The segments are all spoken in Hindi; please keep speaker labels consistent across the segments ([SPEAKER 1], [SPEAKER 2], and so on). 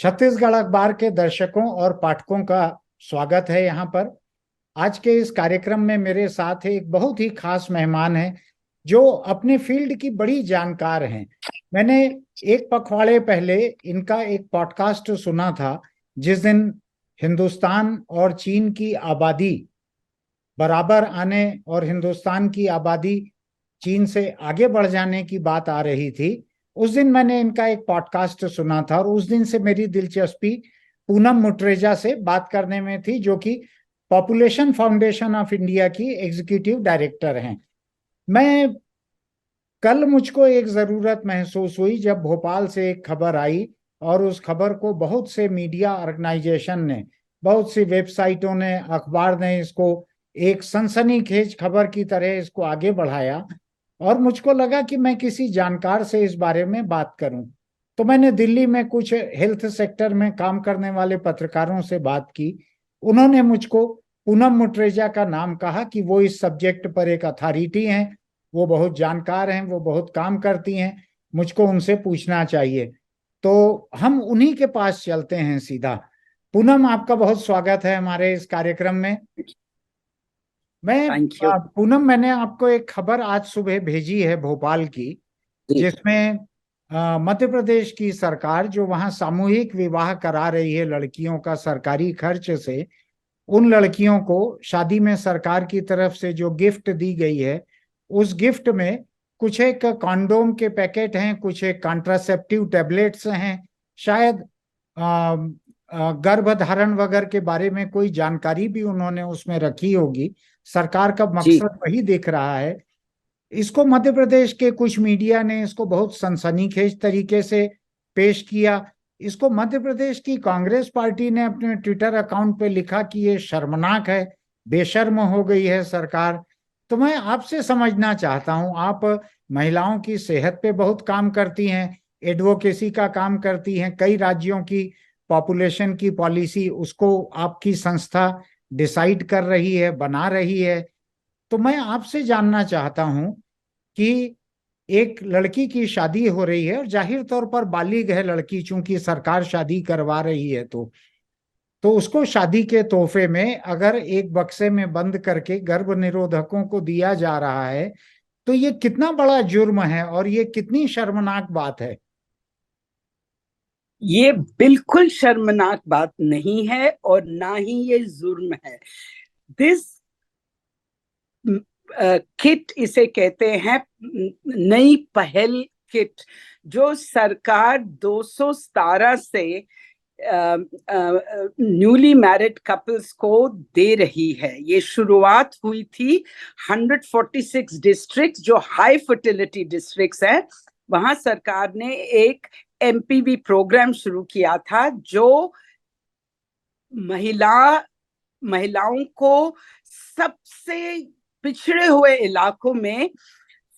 [SPEAKER 1] छत्तीसगढ़ अखबार के दर्शकों और पाठकों का स्वागत है यहाँ पर। आज के इस कार्यक्रम में मेरे साथ एक बहुत ही खास मेहमान हैं जो अपने फील्ड की बड़ी जानकार हैं। मैंने एक पखवाड़े पहले इनका एक पॉडकास्ट सुना था, जिस दिन हिंदुस्तान और चीन की आबादी बराबर आने और हिंदुस्तान की आबादी चीन से आगे बढ़ जाने की बात आ रही थी। उस दिन मैंने इनका एक पॉडकास्ट सुना था और उस दिन से मेरी दिलचस्पी पूनम मुटरेजा से बात करने में थी, जो कि पॉपुलेशन फाउंडेशन ऑफ इंडिया की एग्जीक्यूटिव डायरेक्टर हैं। मैं कल मुझको एक जरूरत महसूस हुई जब भोपाल से एक खबर आई और उस खबर को बहुत से मीडिया ऑर्गेनाइजेशन ने, बहुत सी वेबसाइटों ने, अखबार ने इसको एक सनसनीखेज खबर की तरह इसको आगे बढ़ाया और मुझको लगा कि मैं किसी जानकार से इस बारे में बात करूं। तो मैंने दिल्ली में कुछ हेल्थ सेक्टर में काम करने वाले पत्रकारों से बात की। उन्होंने मुझको पूनम मुटरेजा का नाम कहा कि वो इस सब्जेक्ट पर एक अथॉरिटी हैं, वो बहुत जानकार हैं, वो बहुत काम करती हैं, मुझको उनसे पूछना चाहिए। तो हम उन्हीं के पास चलते हैं सीधा। पूनम, आपका बहुत स्वागत है हमारे इस कार्यक्रम में।
[SPEAKER 2] थैंक यू
[SPEAKER 1] पूनम, मैंने आपको एक खबर आज सुबह भेजी है भोपाल की,
[SPEAKER 2] जी।
[SPEAKER 1] जिसमें मध्य प्रदेश की सरकार जो वहां सामूहिक विवाह करा रही है लड़कियों का सरकारी खर्च से, उन लड़कियों को शादी में सरकार की तरफ से जो गिफ्ट दी गई है, उस गिफ्ट में कुछ एक कॉन्डोम के पैकेट हैं, कुछ एक कॉन्ट्रासेप्टिव टैबलेट्स हैं, शायद गर्भधारण वगैरह के बारे में कोई जानकारी भी उन्होंने उसमें रखी होगी। सरकार का
[SPEAKER 2] जी
[SPEAKER 1] मकसद वही दिख रहा है। इसको मध्य प्रदेश के कुछ मीडिया ने इसको बहुत सनसनीखेज तरीके से पेश किया। इसको मध्य प्रदेश की कांग्रेस पार्टी ने अपने ट्विटर अकाउंट पे लिखा कि ये शर्मनाक है, बेशर्म हो गई है सरकार। तो मैं आपसे समझना चाहता हूं, आप महिलाओं की सेहत पे बहुत काम करती हैं, एडवोकेसी का काम करती हैं, कई राज्यों की पॉपुलेशन की पॉलिसी उसको आपकी संस्था डिसाइड कर रही है, बना रही है। तो मैं आपसे जानना चाहता हूं कि एक लड़की की शादी हो रही है और जाहिर तौर पर बालिग है लड़की, चूंकि सरकार शादी करवा रही है, तो उसको शादी के तोहफे में अगर एक बक्से में बंद करके गर्भ निरोधकों को दिया जा रहा है, तो ये कितना बड़ा जुर्म है और ये कितनी शर्मनाक बात है।
[SPEAKER 2] ये बिल्कुल शर्मनाक बात नहीं है और ना ही ये जुर्म है। दिस किट इसे कहते हैं, नई पहल किट, जो सरकार 217 से न्यूली मैरिड कपल्स को दे रही है। ये शुरुआत हुई थी 146 डिस्ट्रिक्ट्स जो हाई फर्टिलिटी डिस्ट्रिक्ट्स हैं, वहां सरकार ने एक एमपीवी प्रोग्राम शुरू किया था जो महिलाओं को सबसे पिछड़े हुए इलाकों में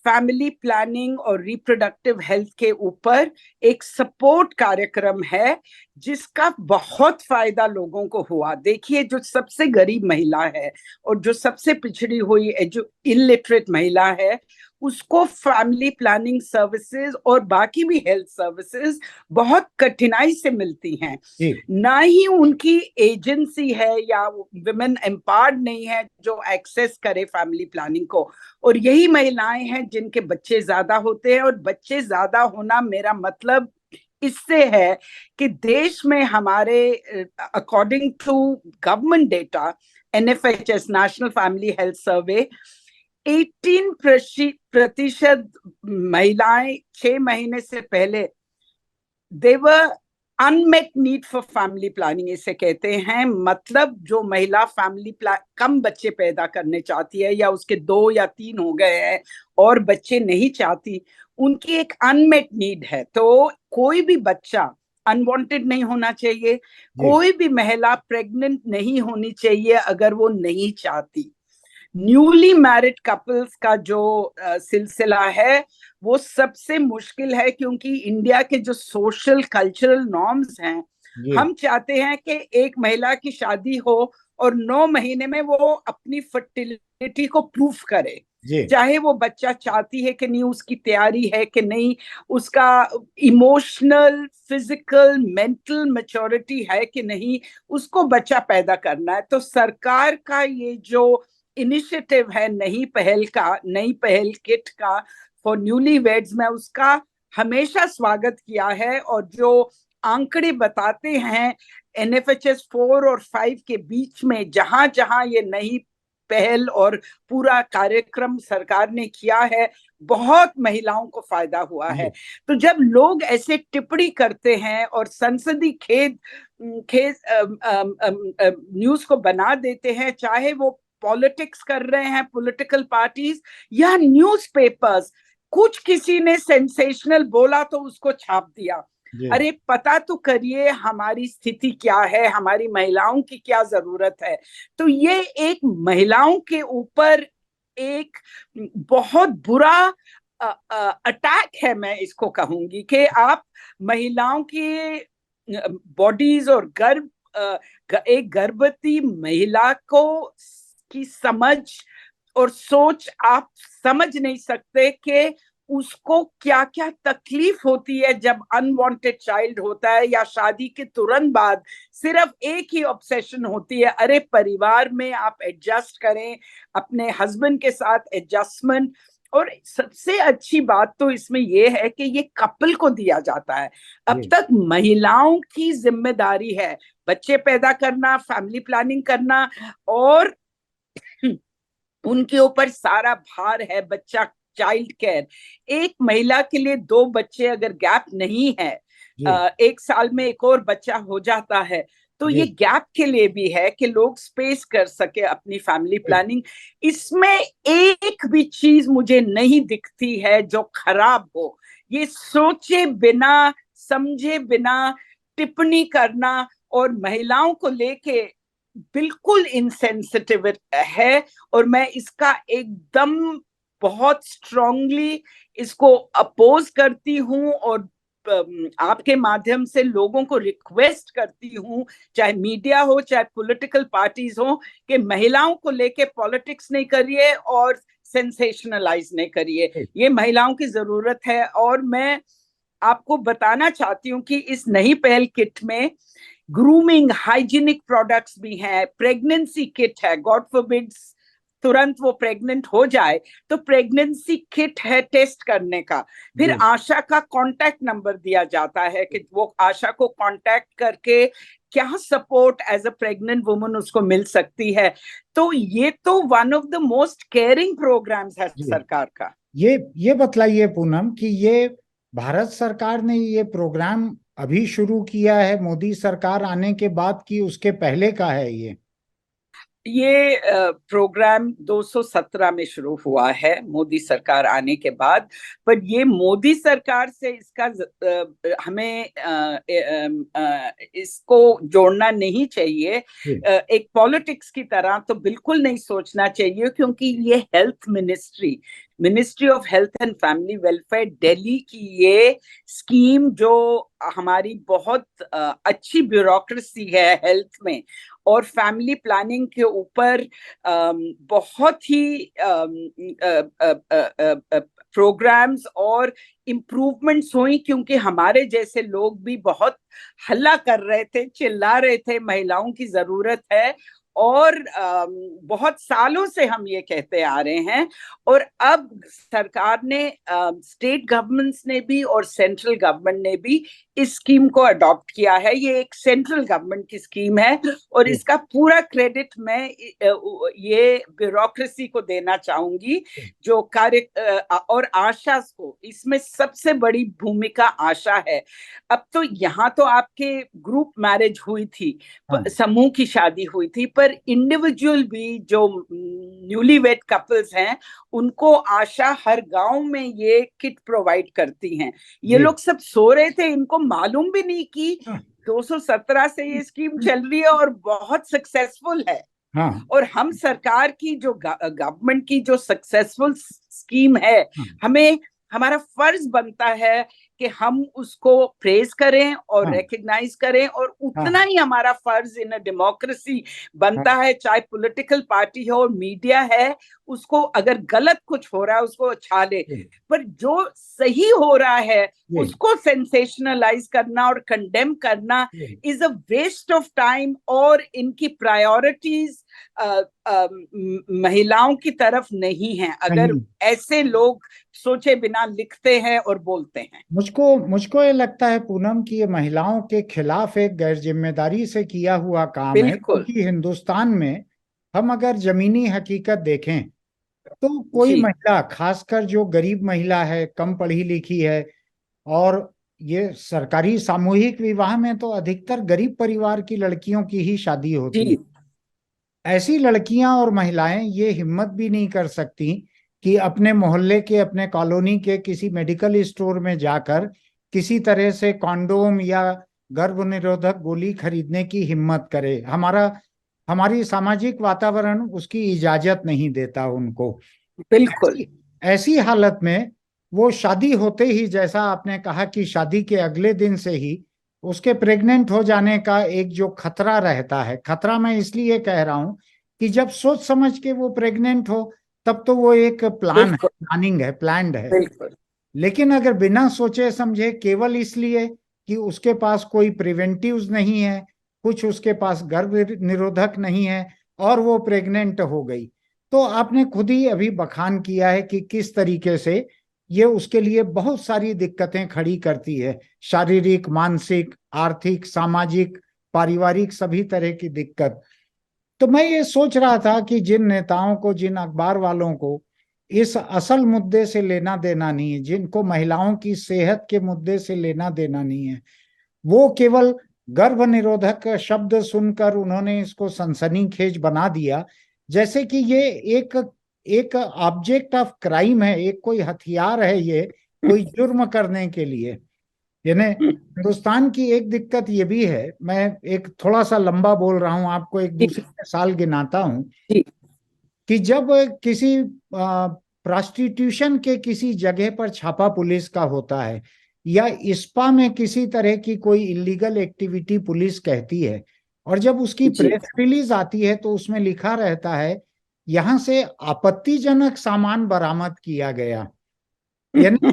[SPEAKER 2] फैमिली प्लानिंग और रिप्रोडक्टिव हेल्थ के ऊपर एक सपोर्ट कार्यक्रम है, जिसका बहुत फायदा लोगों को हुआ। देखिए, जो सबसे गरीब महिला है और जो सबसे पिछड़ी हुई जो इलिटरेट महिला है, उसको फैमिली प्लानिंग सर्विसेज और बाकी भी हेल्थ सर्विसेज बहुत कठिनाई से मिलती हैं।
[SPEAKER 1] जी
[SPEAKER 2] ना ही उनकी एजेंसी है या विमेन एम्पावर्ड नहीं है जो एक्सेस करे फैमिली प्लानिंग को। और यही महिलाएं हैं जिनके बच्चे ज्यादा होते हैं, और बच्चे ज्यादा होना मेरा मतलब इससे है कि देश में हमारे according to government data, NFHS national family health survey, 18% महिलाएं 6 महीने से पहले देवर unmet need for family planning इसे कहते हैं। मतलब जो महिला फैमिली कम बच्चे पैदा करने चाहती है या उसके 2 या 3 हो गए हैं और बच्चे नहीं चाहती, उनकी एक अनमेट नीड है। तो कोई भी बच्चा अनवांटेड नहीं होना चाहिए,
[SPEAKER 1] जी
[SPEAKER 2] कोई भी महिला प्रेग्नेंट नहीं होनी चाहिए अगर वो नहीं चाहती। न्यूली मैरिड कपल्स का जो सिलसिला है वो सबसे मुश्किल है, क्योंकि इंडिया के जो सोशल कल्चरल नॉर्म्स हैं,
[SPEAKER 1] जी
[SPEAKER 2] हम चाहते हैं कि एक महिला की शादी हो और 9 महीने में वो अपनी फर्टिलिटी को प्रूफ करे,
[SPEAKER 1] जी
[SPEAKER 2] चाहे वो बच्चा चाहती है कि नहीं, उसकी तैयारी है कि नहीं, उसका इमोशनल, फिजिकल, मेंटल मैच्योरिटी है कि नहीं, उसको बच्चा पैदा करना है। तो सरकार का ये जो इनिशिएटिव है नई पहल किट का फॉर न्यूली वेड्स, में उसका हमेशा स्वागत किया है। और जो आंकड़े बताते हैं NFHS 4 और 5 के बीच में, जहां जहां ये नई पहल और पूरा कार्यक्रम सरकार ने किया है, बहुत महिलाओं को फायदा हुआ है। तो जब लोग ऐसे टिप्पणी करते हैं और संसदीय खेद खेद न्यूज को बना देते हैं, चाहे वो पॉलिटिक्स कर रहे हैं, पॉलिटिकल पार्टीज या न्यूज़पेपर्स, कुछ किसी ने सेंसेशनल बोला तो उसको छाप दिया। अरे पता तो करिए हमारी स्थिति क्या है, हमारी महिलाओं की क्या जरूरत है। तो ये एक महिलाओं के ऊपर एक बहुत बुरा अटैक है, मैं इसको कहूंगी, कि आप महिलाओं की बॉडीज और एक गर्भवती महिला को की समझ और सोच आप समझ नहीं सकते कि उसको क्या क्या तकलीफ होती है जब अनवांटेड चाइल्ड होता है, या शादी के तुरंत बाद सिर्फ एक ही ऑब्सेशन होती है, अरे परिवार में आप एडजस्ट करें, अपने हस्बैंड के साथ एडजस्टमेंट। और सबसे अच्छी बात तो इसमें यह है कि ये कपल को दिया जाता है। अब तक महिलाओं की जिम्मेदारी है बच्चे पैदा करना, फैमिली प्लानिंग करना, और उनके ऊपर सारा भार है बच्चा चाइल्ड केयर। एक महिला के लिए 2 बच्चे अगर गैप नहीं है, 1 साल में एक और बच्चा हो जाता है, तो ये गैप के लिए भी है कि लोग स्पेस कर सके अपनी फैमिली प्लानिंग। इसमें एक भी चीज मुझे नहीं दिखती है जो खराब हो। ये सोचे बिना, समझे बिना टिप्पणी करना और महिलाओं को लेके बिल्कुल इनसेंसिटिव है। और मैं इसका एकदम बहुत स्ट्रांगली इसको अपोज करती हूँ, और आपके माध्यम से लोगों को रिक्वेस्ट करती हूँ, चाहे मीडिया हो चाहे पॉलिटिकल पार्टीज हो, कि महिलाओं को लेके पॉलिटिक्स नहीं करिए और सेंसेशनलाइज नहीं करिए। ये महिलाओं की जरूरत है। और मैं आपको बताना चाहती हूँ कि इस नई पहल किट में ग्रूमिंग, हाइजीनिक प्रोडक्ट्स भी हैं, प्रेगनेंसी किट है, गॉड फॉरबिड्स तुरंत वो प्रेग्नेंट हो जाए तो प्रेगनेंसी किट है टेस्ट करने का। फिर आशा का कांटेक्ट नंबर दिया जाता है कि वो आशा को कांटेक्ट करके क्या support as a pregnant woman उसको मिल सकती है। तो ये तो one of the most caring programmes है सरकार का।
[SPEAKER 1] ये बतलाइए पूनम कि ये भारत सरकार ने ये प्रोग्राम अभी शुरू किया है मोदी सरकार आने के बाद, कि उसके पहले का है
[SPEAKER 2] ये प्रोग्राम 217 में शुरू हुआ है मोदी सरकार आने के बाद। पर ये मोदी सरकार से इसका हमें इसको जोड़ना नहीं चाहिए एक पॉलिटिक्स की तरह, तो बिल्कुल नहीं सोचना चाहिए, क्योंकि ये ministry of health and family welfare Delhi की ये स्कीम, जो हमारी बहुत अच्छी ब्यूरोक्रेसी है हेल्थ में और फैमिली प्लानिंग के ऊपर, बहुत ही प्रोग्राम्स और इम्प्रूवमेंट्स हुई, क्योंकि हमारे जैसे लोग भी बहुत हल्ला कर रहे थे, चिल्ला रहे थे महिलाओं की जरूरत है। और बहुत सालों से हम ये कहते आ रहे हैं। और अब सरकार ने, स्टेट गवर्नमेंट्स ने भी और सेंट्रल गवर्नमेंट ने भी इस स्कीम को अडॉप्ट किया है। ये एक सेंट्रल गवर्नमेंट की स्कीम है और इसका पूरा क्रेडिट मैं ये ब्यूरोक्रेसी को देना चाहूंगी, जो कार्य और आशा को, इसमें सबसे बड़ी भूमिका आशा है। अब तो यहाँ तो आपके ग्रुप मैरिज हुई थी, समूह की शादी हुई थी, पर इंडिविजुअल भी जो न्यूली वेड कपल्स हैं उनको आशा हर गांव में ये किट प्रोवाइड करती हैं। ये लोग सब सो रहे थे, इनको मालूम भी नहीं कि 217 से ये स्कीम चल रही है और बहुत सक्सेसफुल है। और हम सरकार की जो गवर्नमेंट की जो सक्सेसफुल स्कीम है, हमें हमारा फर्ज बनता है कि हम उसको प्रेज करें और
[SPEAKER 1] हाँ
[SPEAKER 2] रिकग्नाइज करें, और उतना
[SPEAKER 1] हाँ
[SPEAKER 2] ही हमारा फर्ज इन अ डेमोक्रेसी बनता
[SPEAKER 1] हाँ
[SPEAKER 2] है, चाहे पॉलिटिकल पार्टी हो, मीडिया है, उसको अगर गलत कुछ हो रहा है उसको उछाले,
[SPEAKER 1] जी
[SPEAKER 2] पर जो सही हो रहा है
[SPEAKER 1] जी
[SPEAKER 2] उसको सेंसेशनलाइज करना और कंडेम करना
[SPEAKER 1] जी
[SPEAKER 2] is a waste of time, और इनकी प्रायोरिटीज महिलाओं की तरफ नहीं है अगर
[SPEAKER 1] नहीं।
[SPEAKER 2] ऐसे लोग सोचे बिना लिखते हैं और बोलते हैं।
[SPEAKER 1] मुझको मुझको ये लगता है पूनम कि ये महिलाओं के खिलाफ एक गैर जिम्मेदारी से किया हुआ काम है,
[SPEAKER 2] बिल्कुल।
[SPEAKER 1] क्योंकि हिंदुस्तान में हम अगर जमीनी हकीकत देखें तो कोई
[SPEAKER 2] जी
[SPEAKER 1] महिला, खासकर जो गरीब महिला है, कम पढ़ी लिखी है, और ये सरकारी सामूहिक विवाह में तो अधिकतर गरीब परिवार की लड़कियों की ही शादी होती है।
[SPEAKER 2] जी
[SPEAKER 1] ऐसी लड़कियां और महिलाएं ये हिम्मत भी नहीं कर सकती कि अपने मोहल्ले के, अपने कॉलोनी के किसी मेडिकल स्टोर में जाकर किसी तरह से कॉन्डोम या गर्भ निरोधक गोली खरीदने की हिम्मत करे। हमारी सामाजिक वातावरण उसकी इजाजत नहीं देता उनको।
[SPEAKER 2] बिल्कुल।
[SPEAKER 1] ऐसी ऐसी हालत में वो शादी होते ही, जैसा आपने कहा कि शादी के अगले दिन से ही उसके प्रेग्नेंट हो जाने का एक जो खतरा रहता है, खतरा मैं इसलिए कह रहा हूं कि जब सोच समझ के वो प्रेग्नेंट हो तब तो वो एक प्लान है,
[SPEAKER 2] बिल्कुल।
[SPEAKER 1] प्लानिंग है, प्लान्ड है।
[SPEAKER 2] बिल्कुल।
[SPEAKER 1] लेकिन अगर बिना सोचे समझे, केवल इसलिए कि उसके पास कोई प्रिवेंटिव्स नहीं है, कुछ उसके पास गर्भ निरोधक नहीं है, और वो प्रेग्नेंट हो गई, तो आपने खुद ही अभी बखान किया है कि किस तरीके से ये उसके लिए बहुत सारी दिक्कतें खड़ी करती है, शारीरिक, मानसिक, आर्थिक, सामाजिक, पारिवारिक, सभी तरह की दिक्कत। तो मैं ये सोच रहा था कि जिन नेताओं को, जिन अखबार वालों को इस असल मुद्दे से लेना देना नहीं है, जिनको महिलाओं की सेहत के मुद्दे से लेना देना नहीं है, वो केवल गर्भ निरोधक शब्द सुनकर उन्होंने इसको सनसनीखेज बना दिया, जैसे कि ये एक एक ऑब्जेक्ट ऑफ क्राइम है, एक कोई हथियार है, ये कोई जुर्म करने के लिए। यानी हिंदुस्तान की एक दिक्कत ये भी है, मैं एक थोड़ा सा लंबा बोल रहा हूं, आपको एक
[SPEAKER 2] जी
[SPEAKER 1] दूसरी मिसाल गिनाता हूं
[SPEAKER 2] जी
[SPEAKER 1] कि जब किसी प्रोस्टिट्यूशन के किसी जगह पर छापा पुलिस का होता है, या इस्पा में किसी तरह की कोई इलीगल एक्टिविटी पुलिस कहती है, और जब उसकी
[SPEAKER 2] जी
[SPEAKER 1] प्रेस रिलीज आती है तो उसमें लिखा रहता है यहां से आपत्तिजनक सामान बरामद किया गया, यानी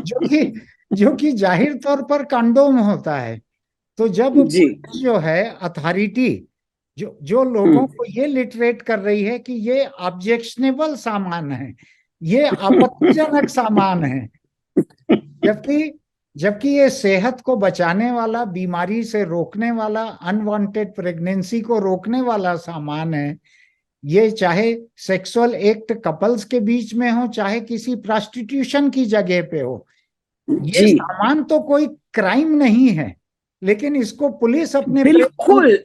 [SPEAKER 1] जो कि जाहिर तौर पर कंडोम होता है। तो जब
[SPEAKER 2] जी।
[SPEAKER 1] पुलिस जो है, अथॉरिटी, जो जो लोगों को ये लिटरेट कर रही है कि ये ऑब्जेक्शनेबल सामान है, ये आपत्तिजनक सामान है, जबकि जबकि ये सेहत को बचाने वाला, बीमारी से रोकने वाला, अनवांटेड प्रेगनेंसी को रोकने वाला सामान है, ये चाहे सेक्सुअल एक्ट कपल्स के बीच में हो, चाहे किसी प्रोस्टिट्यूशन की जगह पे हो, ये
[SPEAKER 2] जी
[SPEAKER 1] सामान तो कोई क्राइम नहीं है, लेकिन इसको
[SPEAKER 2] बिल्कुल।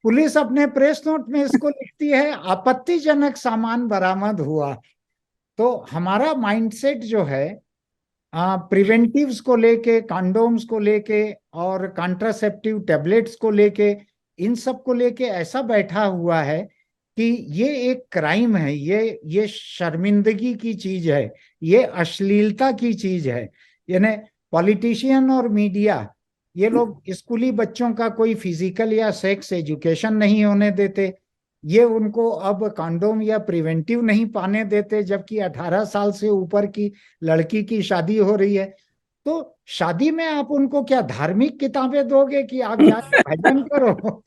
[SPEAKER 1] पुलिस अपने प्रेस नोट में इसको लिखती है आपत्तिजनक सामान बरामद हुआ। तो हमारा माइंडसेट जो है, प्रिवेंटिव्स को लेके, कंडोम्स को लेके और कॉन्ट्रासेप्टिव टैबलेट्स को लेके, इन सब को लेके ऐसा बैठा हुआ है कि ये एक क्राइम है, ये शर्मिंदगी की चीज है, ये अश्लीलता की चीज है। यानी पॉलिटिशियन और मीडिया, ये लोग स्कूली बच्चों का कोई फिजिकल या सेक्स एजुकेशन नहीं होने देते, ये उनको अब कंडोम या प्रिवेंटिव नहीं पाने देते, जबकि 18 साल से ऊपर की लड़की की शादी हो रही है। तो शादी में आप उनको क्या धार्मिक किताबें दोगे कि आप जाके भजन करो?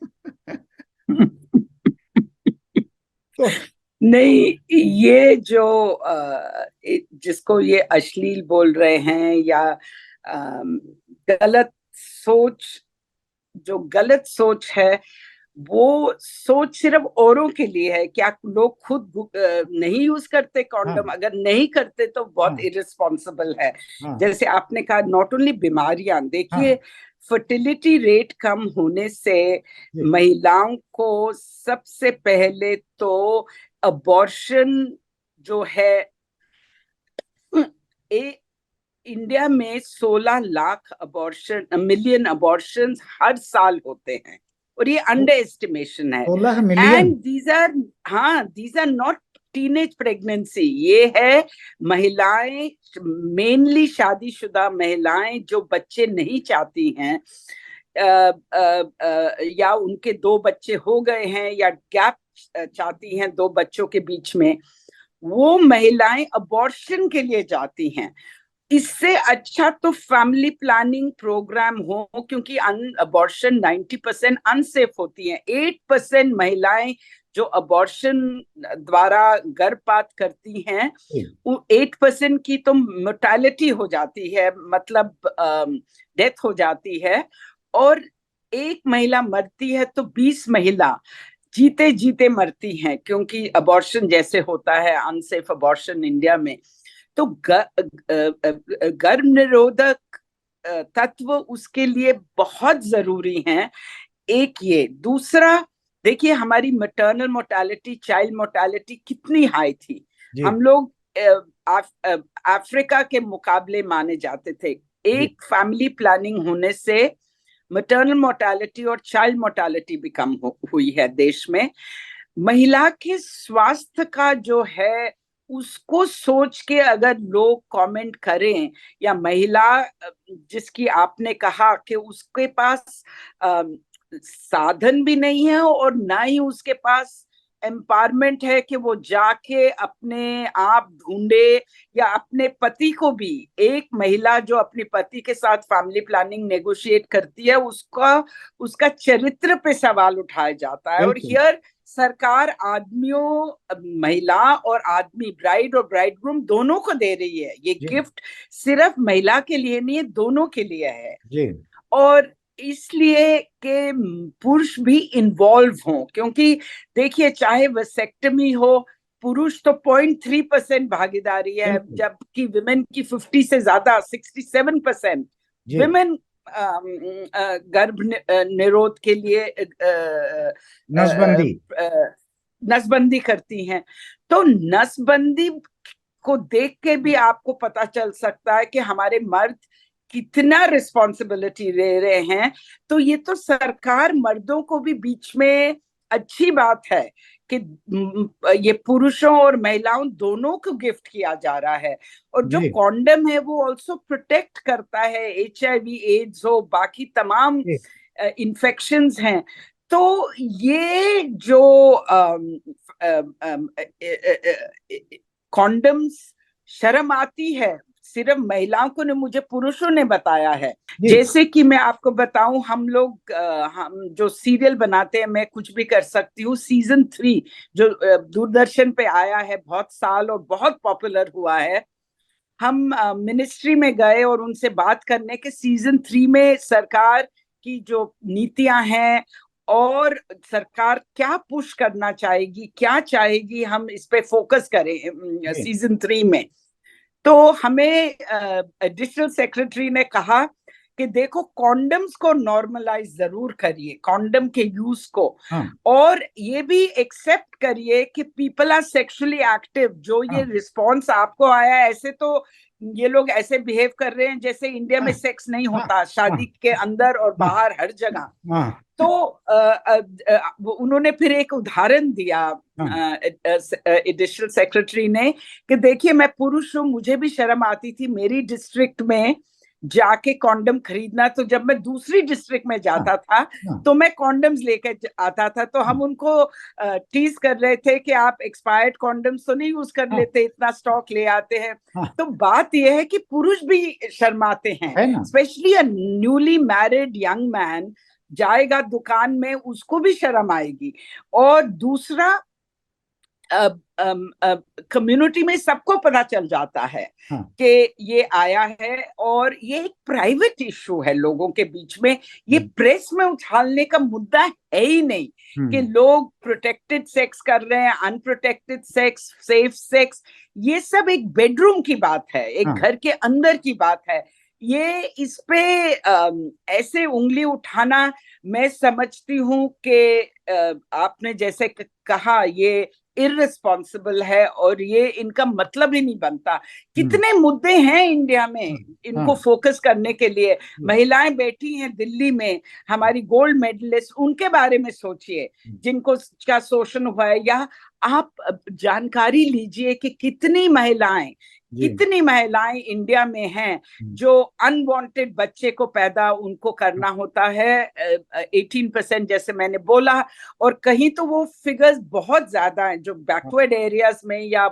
[SPEAKER 1] तो
[SPEAKER 2] नहीं, ये जो जिसको ये अश्लील बोल रहे हैं, या गलत सोच, जो गलत सोच है, वो सोच सिर्फ औरों के लिए है। क्या लोग खुद नहीं यूज करते
[SPEAKER 1] हाँ
[SPEAKER 2] कॉन्डम? अगर नहीं करते तो बहुत
[SPEAKER 1] हाँ
[SPEAKER 2] इररिस्पॉन्सिबल है।
[SPEAKER 1] हाँ
[SPEAKER 2] जैसे आपने कहा, नॉट ओनली बीमारियां, देखिए,
[SPEAKER 1] हाँ
[SPEAKER 2] फर्टिलिटी रेट कम होने से
[SPEAKER 1] जी
[SPEAKER 2] महिलाओं को सबसे पहले तो अबॉर्शन जो है, ए, इंडिया में 16 लाख अबॉर्शन, मिलियन अबॉर्शन हर साल होते हैं, और ये अंडर एस्टिमेशन है।
[SPEAKER 1] 16 मिलियन।
[SPEAKER 2] एंड दीज आर, हाँ, these are not teenage pregnancy, ये है महिलाएं, मेनली शादीशुदा महिलाएं जो बच्चे नहीं चाहती हैं, या उनके 2 बच्चे हो गए हैं या गैप चाहती हैं 2 बच्चों के बीच में, वो महिलाएं अबॉर्शन के लिए जाती हैं। इससे अच्छा तो फैमिली प्लानिंग प्रोग्राम हो, क्योंकि अबॉर्शन 90% अनसेफ होती है। 8% महिलाएं जो अबॉर्शन द्वारा गर्भपात करती हैं, 8% की तो मोर्टेलिटी हो जाती है, मतलब डेथ हो जाती है, और 1 महिला मरती है तो 20 महिला जीते जीते मरती हैं, क्योंकि अबॉर्शन जैसे होता है अनसेफ अबॉर्शन इंडिया में। तो गर्भ निरोधक तत्व उसके लिए बहुत जरूरी हैं। एक ये, दूसरा देखिए हमारी मैटरनल मोर्टेलिटी, चाइल्ड मोर्टेलिटी कितनी हाई थी। हम लोग अफ्रीका के मुकाबले माने जाते थे। एक फैमिली प्लानिंग होने से मैटरनल मोर्टेलिटी और चाइल्ड मोर्टेलिटी भी कम हुई है देश में। महिला के स्वास्थ्य का जो है उसको सोच के अगर लोग कमेंट करें, या महिला जिसकी आपने कहा कि उसके पास साधन भी नहीं है और ना ही उसके पास एम्पावरमेंट है कि वो जाके अपने आप ढूंढे, या अपने पति को भी, एक महिला जो अपने पति के साथ फैमिली प्लानिंग नेगोशिएट करती है उसका चरित्र पे सवाल उठाया जाता है। और हियर सरकार आदमियों, महिला और आदमी, ब्राइड और ब्राइडग्रूम दोनों को दे रही है। ये गिफ्ट सिर्फ महिला के लिए नहीं है, दोनों के लिए है। और इसलिए कि पुरुष भी इन्वॉल्व हों, क्योंकि देखिए चाहे वसेक्टमी हो, पुरुष तो 0.3% भागीदारी है, जबकि विमेन की 50 से ज्यादा 67% विमेन गर्भ निरोध के लिए नसबंदी करती हैं। तो नसबंदी को देख के भी आपको पता चल सकता है कि हमारे मर्द कितना रिस्पॉन्सिबिलिटी ले रहे हैं। तो ये तो सरकार मर्दों को भी बीच में, अच्छी बात है कि ये पुरुषों और महिलाओं दोनों को गिफ्ट किया जा रहा है। और जो कॉन्डम है वो ऑल्सो प्रोटेक्ट करता है, HIV एड्स हो, बाकी तमाम इन्फेक्शंस हैं। तो ये जो कॉन्डम्स, शर्म आती है सिर्फ महिलाओं को ने, मुझे पुरुषों ने बताया है। जैसे कि मैं आपको बताऊं, हम जो सीरियल बनाते हैं, मैं कुछ भी कर सकती हूँ, सीजन 3 जो दूरदर्शन पे आया है बहुत साल और बहुत पॉपुलर हुआ है, हम मिनिस्ट्री में गए और उनसे बात करने के सीजन 3 में सरकार की जो नीतियां हैं और सरकार क्या पुश करना चाहेगी, क्या चाहेगी, हम इस पे फोकस करें सीजन 3 में। तो हमें एडिशनल सेक्रेटरी ने कहा कि देखो कॉन्डम्स को नॉर्मलाइज जरूर करिए, कॉन्डम के यूज को, और ये भी एक्सेप्ट करिए कि पीपल आर सेक्सुअली एक्टिव। जो ये रिस्पॉन्स आपको आया, ऐसे तो ये लोग ऐसे बिहेव कर रहे हैं जैसे इंडिया में सेक्स नहीं होता, शादी के अंदर और बाहर हर जगह। तो उन्होंने फिर एक उदाहरण दिया एडिशनल सेक्रेटरी ने, कि देखिए मैं पुरुष हूँ, मुझे भी शर्म आती थी मेरी डिस्ट्रिक्ट में जाके कॉन्डम खरीदना। तो जब मैं दूसरी डिस्ट्रिक्ट में जाता था तो मैं कॉन्डम्स लेकर आता था, तो हम उनको टीज कर रहे थे कि आप एक्सपायर्ड कॉन्डम्स तो नहीं यूज कर लेते, इतना स्टॉक ले आते हैं। तो बात यह है कि पुरुष भी शर्माते हैं, specially a newly married young man जाएगा दुकान में, उसको भी शर्म आएगी। और दूसरा, कम्युनिटी में सबको पता चल जाता है कि ये आया है, और ये एक प्राइवेट इशू है लोगों के बीच में। ये प्रेस में उछालने का मुद्दा है ही नहीं कि लोग प्रोटेक्टेड सेक्स कर रहे हैं, अनप्रोटेक्टेड सेक्स, सेफ सेक्स, ये सब एक बेडरूम की बात है, एक घर के अंदर की बात है। ये इस पे ऐसे उंगली उठाना, मैं समझती हूँ कि आपने जैसे कहा, ये इररिस्पॉन्सिबल है और ये इनका मतलब ही नहीं बनता। कितने मुद्दे हैं इंडिया में इनको फोकस करने के लिए। महिलाएं बैठी हैं दिल्ली में, हमारी गोल्ड मेडलिस्ट, उनके बारे में सोचिए जिनको का शोषण हुआ है। या आप जानकारी लीजिए कि कितनी महिलाएं इंडिया में हैं जो अनवांटेड बच्चे को पैदा उनको करना होता है, 18% जैसे मैंने बोला। और कहीं तो वो फिगर्स बहुत ज्यादा हैं, जो बैकवर्ड एरियाज में या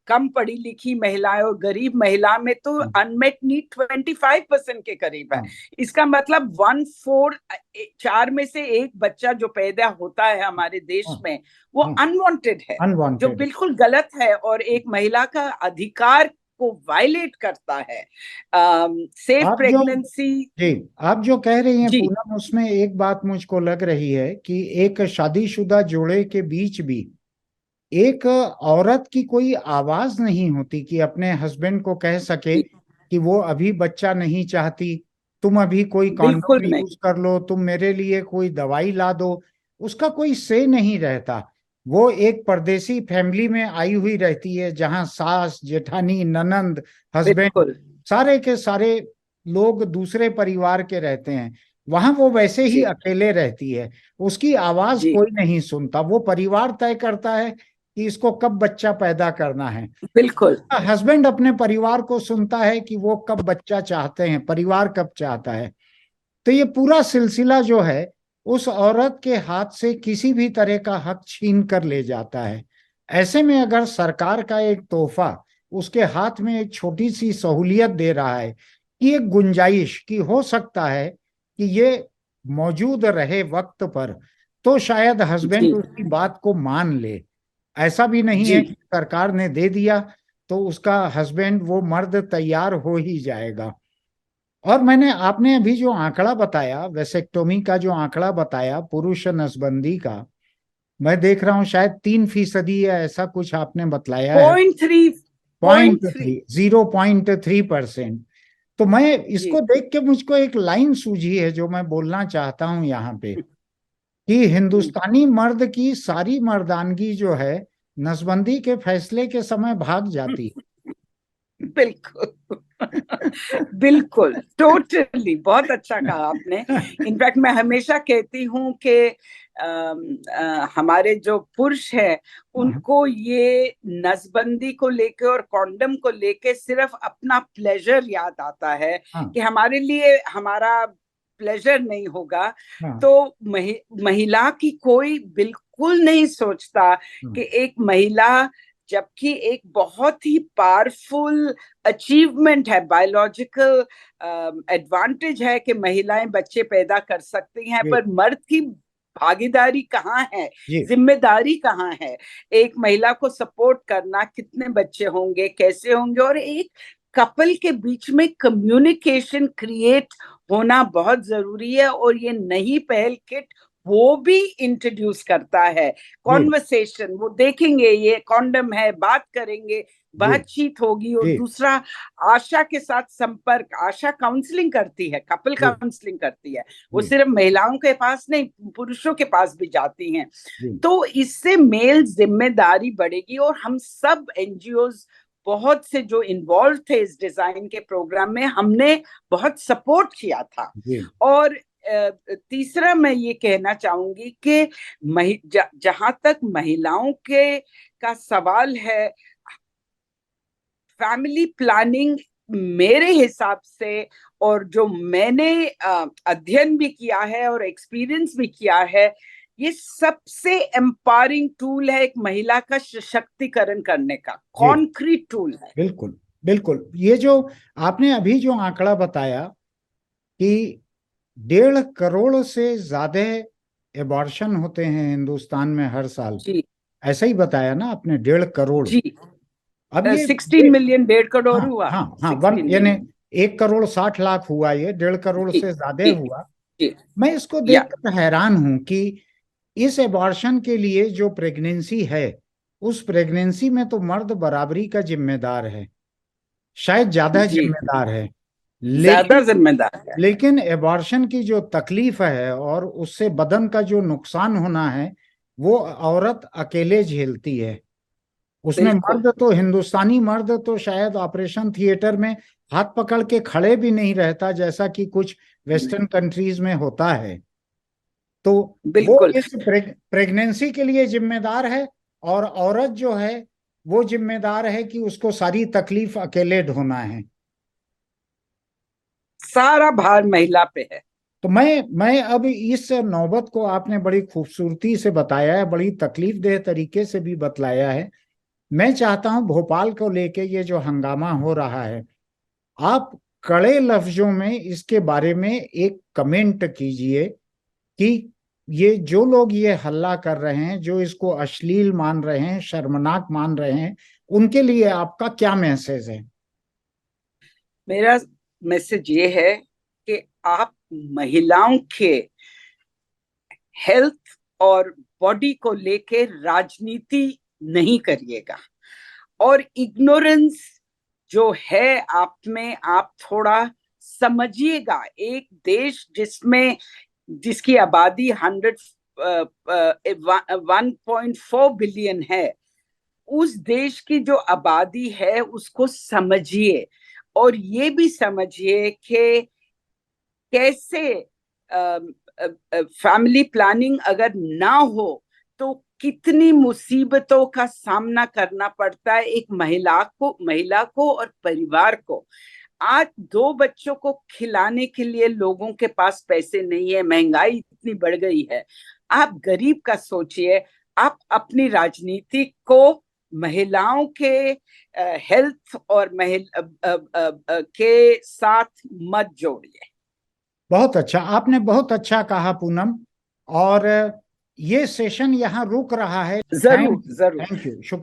[SPEAKER 2] कम पढ़ी लिखी महिलाएं और गरीब महिला में तो अनमेट नीड 25% के करीब है। इसका मतलब 1/4, 4 में से 1 बच्चा जो पैदा होता है हमारे देश में वो अनवांटेड है, जो बिल्कुल गलत है और एक महिला का अधिकार को वायलेट करता है। Safe pregnancy.
[SPEAKER 1] जी, आप जो कह रही हैं पूनम, उसमें एक बात मुझको लग रही है कि एक शादीशुदा जोड़े के बीच भी एक औरत की कोई आवाज नहीं होती कि अपने हस्बैंड को कह सके कि वो अभी बच्चा नहीं चाहती, तुम अभी कोई कॉन्डोम यूज कर लो, तुम मेरे लिए कोई दवाई ला दो। उसका कोई से नहीं रहता। वो एक परदेसी फैमिली में आई हुई रहती है जहां सास, जेठानी, ननंद, हस्बैंड, सारे के सारे लोग दूसरे परिवार के रहते हैं। वहां वो वैसे ही अकेले रहती है, उसकी आवाज कोई नहीं सुनता। वो परिवार तय करता है कि इसको कब बच्चा पैदा करना है।
[SPEAKER 2] बिल्कुल।
[SPEAKER 1] हस्बैंड अपने परिवार को सुनता है कि वो कब बच्चा चाहते हैं, परिवार कब चाहता है। तो ये पूरा सिलसिला जो है उस औरत के हाथ से किसी भी तरह का हक छीन कर ले जाता है। ऐसे में अगर सरकार का एक तोहफा उसके हाथ में एक छोटी सी सहूलियत दे रहा है कि एक गुंजाइश कि हो सकता है कि ये मौजूद रहे वक्त पर, तो शायद हस्बैंड उसकी बात को मान ले। ऐसा भी नहीं है कि सरकार ने दे दिया तो उसका हस्बैंड, वो मर्द तैयार हो ही जाएगा। और आपने अभी जो आंकड़ा बताया, वेसेक्टोमी का जो आंकड़ा बताया पुरुष नसबंदी का, मैं देख रहा हूं शायद 3% या ऐसा कुछ आपने बतलाया है। 0.3%। तो मैं इसको देख के मुझको एक लाइन सूझी है जो मैं बोलना चाहता हूं यहाँ पे, कि हिंदुस्तानी मर्द की सारी मर्दानगी जो है नसबंदी के फैसले के समय भाग जाती।
[SPEAKER 2] बिल्कुल बिल्कुल, टोटली, बहुत अच्छा कहा आपने। इनफैक्ट मैं हमेशा कहती हूँ कि हमारे जो पुरुष है उनको ये नसबंदी को लेके और कॉन्डम को लेके सिर्फ अपना प्लेजर याद आता है कि हमारे लिए हमारा प्लेजर नहीं होगा। तो महिला की कोई बिल्कुल नहीं सोचता कि एक महिला, जबकि एक बहुत ही पावरफुल अचीवमेंट है, बायोलॉजिकल एडवांटेज है कि महिलाएं बच्चे पैदा कर सकती हैं, पर मर्द की भागीदारी कहाँ है, जिम्मेदारी कहाँ है? एक महिला को सपोर्ट करना, कितने बच्चे होंगे, कैसे होंगे, और एक कपल के बीच में कम्युनिकेशन क्रिएट होना बहुत जरूरी है। और ये नई पहल किट वो भी इंट्रोड्यूस करता है कॉन्वर्सेशन। वो देखेंगे ये कॉन्डम है, बात करेंगे, बातचीत होगी। और दूसरा, आशा के साथ संपर्क। आशा काउंसलिंग करती है, कपल काउंसलिंग करती है, वो सिर्फ महिलाओं के पास नहीं, पुरुषों के पास भी जाती हैं। तो इससे मेल जिम्मेदारी बढ़ेगी। और हम सब एनजीओज बहुत से जो इन्वॉल्व थे इस डिजाइन के प्रोग्राम में, हमने बहुत सपोर्ट किया था। और तीसरा मैं ये कहना चाहूंगी कि जहां तक महिलाओं के का सवाल है, फैमिली प्लानिंग मेरे हिसाब से, और जो मैंने अध्ययन भी किया है और एक्सपीरियंस भी किया है, ये सबसे एम्पावरिंग टूल है एक महिला का सशक्तिकरण करने का, कॉन्क्रीट टूल है।
[SPEAKER 1] बिल्कुल बिल्कुल। ये जो आपने अभी जो आंकड़ा बताया कि 1.5 करोड़ से ज्यादा एबॉर्शन होते हैं हिंदुस्तान में हर साल, ऐसा ही बताया ना आपने? 1.5 करोड़।
[SPEAKER 2] अब ये 16 मिलियन, 1.5 करोड़ हुआ।
[SPEAKER 1] यानी 1,60,00,000 हुआ, ये 1.5 करोड़ से ज्यादा हुआ। मैं इसको देखकर हैरान हूं कि इस एबॉर्शन के लिए जो प्रेगनेंसी है, उस प्रेगनेंसी में तो मर्द बराबरी का जिम्मेदार है, शायद ज्यादा जिम्मेदार है। लेकिन एबॉर्शन की जो तकलीफ है और उससे बदन का जो नुकसान होना है, वो औरत अकेले झेलती है। उसमें
[SPEAKER 2] बिल्कुल
[SPEAKER 1] मर्द तो, हिंदुस्तानी मर्द तो शायद ऑपरेशन थिएटर में हाथ पकड़ के खड़े भी नहीं रहता, जैसा कि कुछ वेस्टर्न कंट्रीज में होता है। तो वो
[SPEAKER 2] बिल्कुल।
[SPEAKER 1] इस प्रेगनेंसी के लिए जिम्मेदार है, और औरत जो है वो जिम्मेदार है कि उसको सारी तकलीफ अकेले ढोना है।
[SPEAKER 2] सारा भार महिला पे है।
[SPEAKER 1] तो मैं अब इस नौबत को आपने बड़ी खूबसूरती से बताया है, बड़ी तकलीफदेह तरीके से भी बतलाया है। मैं चाहता हूं भोपाल को लेके ये जो हंगामा हो रहा है, आप कड़े लफ्जों में इसके बारे में एक कमेंट कीजिए कि ये जो लोग ये हल्ला कर रहे हैं, जो इसको अश्लील मान रहे हैं, शर्मनाक मान रहे हैं, उनके लिए आपका क्या मैसेज है?
[SPEAKER 2] मेरा मैसेज ये है कि आप महिलाओं के हेल्थ और बॉडी को लेके राजनीति नहीं करिएगा, और इग्नोरेंस जो है आप में, आप थोड़ा समझिएगा। एक देश जिसकी आबादी 1.4 बिलियन है, उस देश की जो आबादी है उसको समझिए, और ये भी समझिए कि कैसे फैमिली प्लानिंग अगर ना हो तो कितनी मुसीबतों का सामना करना पड़ता है एक महिला को और परिवार को। आज 2 बच्चों को खिलाने के लिए लोगों के पास पैसे नहीं है, महंगाई इतनी बढ़ गई है। आप गरीब का सोचिए, आप अपनी राजनीति को महिलाओं के हेल्थ और के साथ मत जोड़िए।
[SPEAKER 1] बहुत अच्छा, आपने बहुत अच्छा कहा पूनम। और ये सेशन यहाँ रुक रहा है।
[SPEAKER 2] जरूर
[SPEAKER 1] थैंक
[SPEAKER 2] जरूर।
[SPEAKER 1] थैंक यू, शुक्रिया।